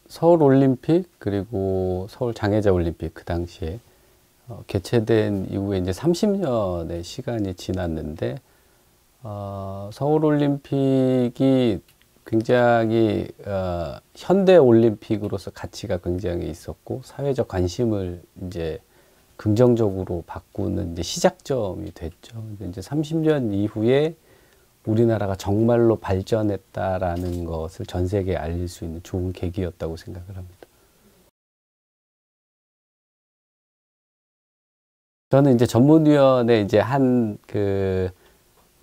서울올림픽 그리고 서울장애자올림픽 그 당시에 개최된 이후에 이제 30년의 시간이 지났는데 서울올림픽이 굉장히 현대올림픽으로서 가치가 굉장히 있었고 사회적 관심을 이제 긍정적으로 바꾸는 이제 시작점이 됐죠. 근데 이제 30년 이후에 우리나라가 정말로 발전했다라는 것을 전 세계에 알릴 수 있는 좋은 계기였다고 생각을 합니다. 저는 이제 전문위원회 이제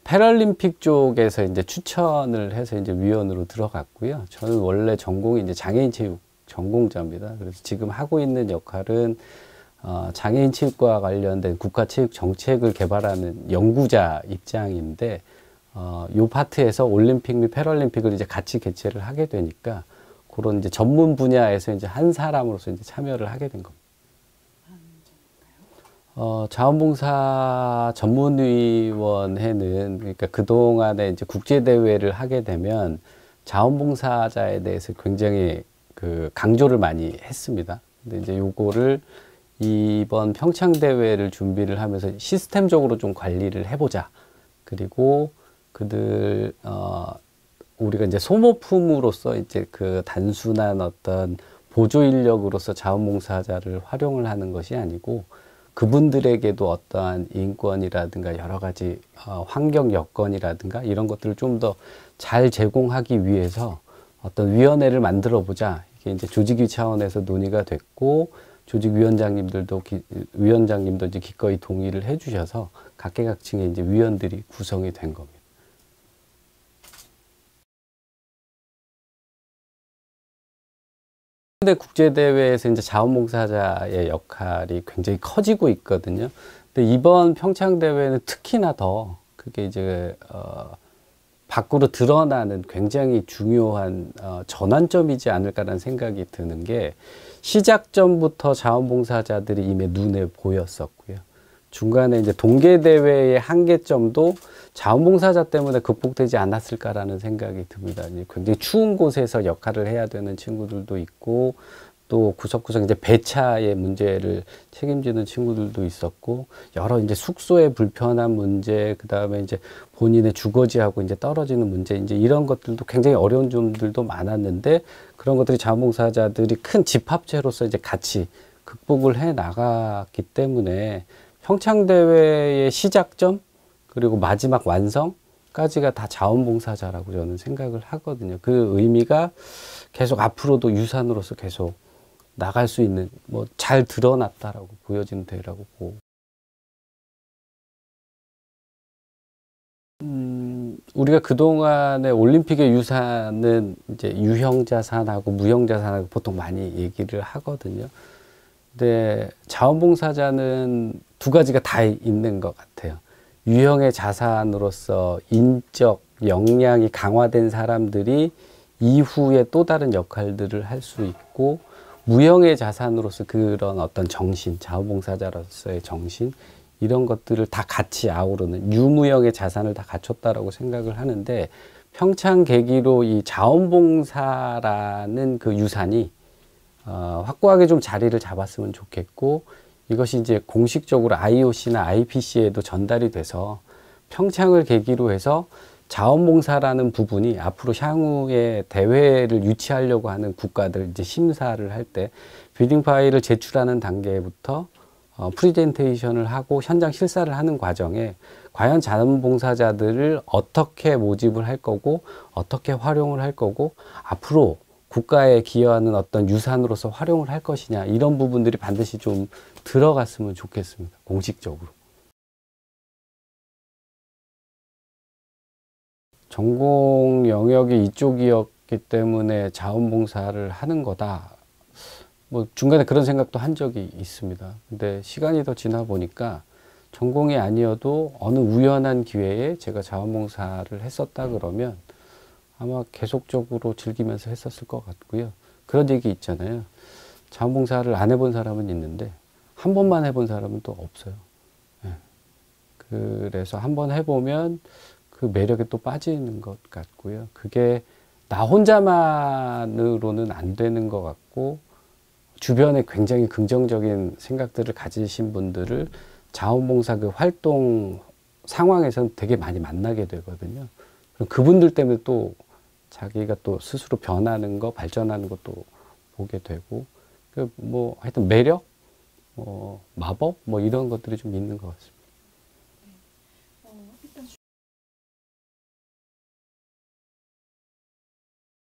패럴림픽 쪽에서 이제 추천을 해서 이제 위원으로 들어갔고요. 저는 원래 전공이 이제 장애인 체육 전공자입니다. 그래서 지금 하고 있는 역할은 장애인 체육과 관련된 국가 체육 정책을 개발하는 연구자 입장인데, 요 파트에서 올림픽 및 패럴림픽을 이제 같이 개최를 하게 되니까 그런 이제 전문 분야에서 이제 한 사람으로서 이제 참여를 하게 된 겁니다. 자원봉사 전문위원회는 그러니까 그동안에 이제 국제대회를 하게 되면 자원봉사자에 대해서 굉장히 강조를 많이 했습니다. 근데 이제 요거를 이번 평창대회를 준비를 하면서 시스템적으로 좀 관리를 해보자. 그리고 우리가 이제 소모품으로서 이제 단순한 어떤 보조 인력으로서 자원봉사자를 활용을 하는 것이 아니고 그분들에게도 어떠한 인권이라든가 여러 가지 환경 여건이라든가 이런 것들을 좀 더 잘 제공하기 위해서 어떤 위원회를 만들어 보자. 이게 이제 조직위 차원에서 논의가 됐고 조직위원장님도 이제 기꺼이 동의를 해주셔서 각계각층의 이제 위원들이 구성이 된 겁니다. 근데 국제대회에서 이제 자원봉사자의 역할이 굉장히 커지고 있거든요. 근데 이번 평창대회는 특히나 더 그게 이제, 밖으로 드러나는 굉장히 중요한, 전환점이지 않을까라는 생각이 드는 게 시작점부터 자원봉사자들이 이미 눈에 보였었고요. 중간에 이제 동계대회의 한계점도 자원봉사자 때문에 극복되지 않았을까라는 생각이 듭니다. 굉장히 추운 곳에서 역할을 해야 되는 친구들도 있고, 또 구석구석 이제 배차의 문제를 책임지는 친구들도 있었고, 여러 이제 숙소의 불편한 문제, 그 다음에 이제 본인의 주거지하고 이제 떨어지는 문제, 이제 이런 것들도 굉장히 어려운 점들도 많았는데, 그런 것들이 자원봉사자들이 큰 집합체로서 이제 같이 극복을 해 나갔기 때문에 평창대회의 시작점, 그리고 마지막 완성까지가 다 자원봉사자라고 저는 생각을 하거든요. 그 의미가 계속 앞으로도 유산으로서 계속 나갈 수 있는, 잘 드러났다라고 보여지는 대회라고 보고. 우리가 그동안의 올림픽의 유산은 이제 유형자산하고 무형자산하고 보통 많이 얘기를 하거든요. 근데 자원봉사자는 두 가지가 다 있는 것 같아요. 유형의 자산으로서 인적 역량이 강화된 사람들이 이후에 또 다른 역할들을 할 수 있고, 무형의 자산으로서 그런 어떤 정신, 자원봉사자로서의 정신, 이런 것들을 다 같이 아우르는 유무형의 자산을 다 갖췄다라고 생각을 하는데, 평창 계기로 이 자원봉사라는 그 유산이 확고하게 좀 자리를 잡았으면 좋겠고, 이것이 이제 공식적으로 IOC나 IPC에도 전달이 돼서 평창을 계기로 해서 자원봉사라는 부분이 앞으로 향후에 대회를 유치하려고 하는 국가들 이제 심사를 할 때 비딩 파일을 제출하는 단계부터 프리젠테이션을 하고 현장 실사를 하는 과정에 과연 자원봉사자들을 어떻게 모집을 할 거고 어떻게 활용을 할 거고 앞으로 국가에 기여하는 어떤 유산으로서 활용을 할 것이냐, 이런 부분들이 반드시 좀 들어갔으면 좋겠습니다. 공식적으로. 전공 영역이 이쪽이었기 때문에 자원봉사를 하는 거다. 중간에 그런 생각도 한 적이 있습니다. 근데 시간이 더 지나 보니까 전공이 아니어도 어느 우연한 기회에 제가 자원봉사를 했었다 그러면 아마 계속적으로 즐기면서 했었을 것 같고요. 그런 얘기 있잖아요. 자원봉사를 안 해본 사람은 있는데 한 번만 해본 사람은 또 없어요. 예. 그래서 한번 해보면 그 매력에 또 빠지는 것 같고요. 그게 나 혼자만으로는 안 되는 것 같고, 주변에 굉장히 긍정적인 생각들을 가지신 분들을 자원봉사 그 활동 상황에서는 되게 많이 만나게 되거든요. 그럼 그분들 때문에 또 자기가 또 스스로 변하는 거, 발전하는 것도 보게 되고, 그 뭐 하여튼 매력, 마법, 뭐 이런 것들이 좀 있는 것 같습니다.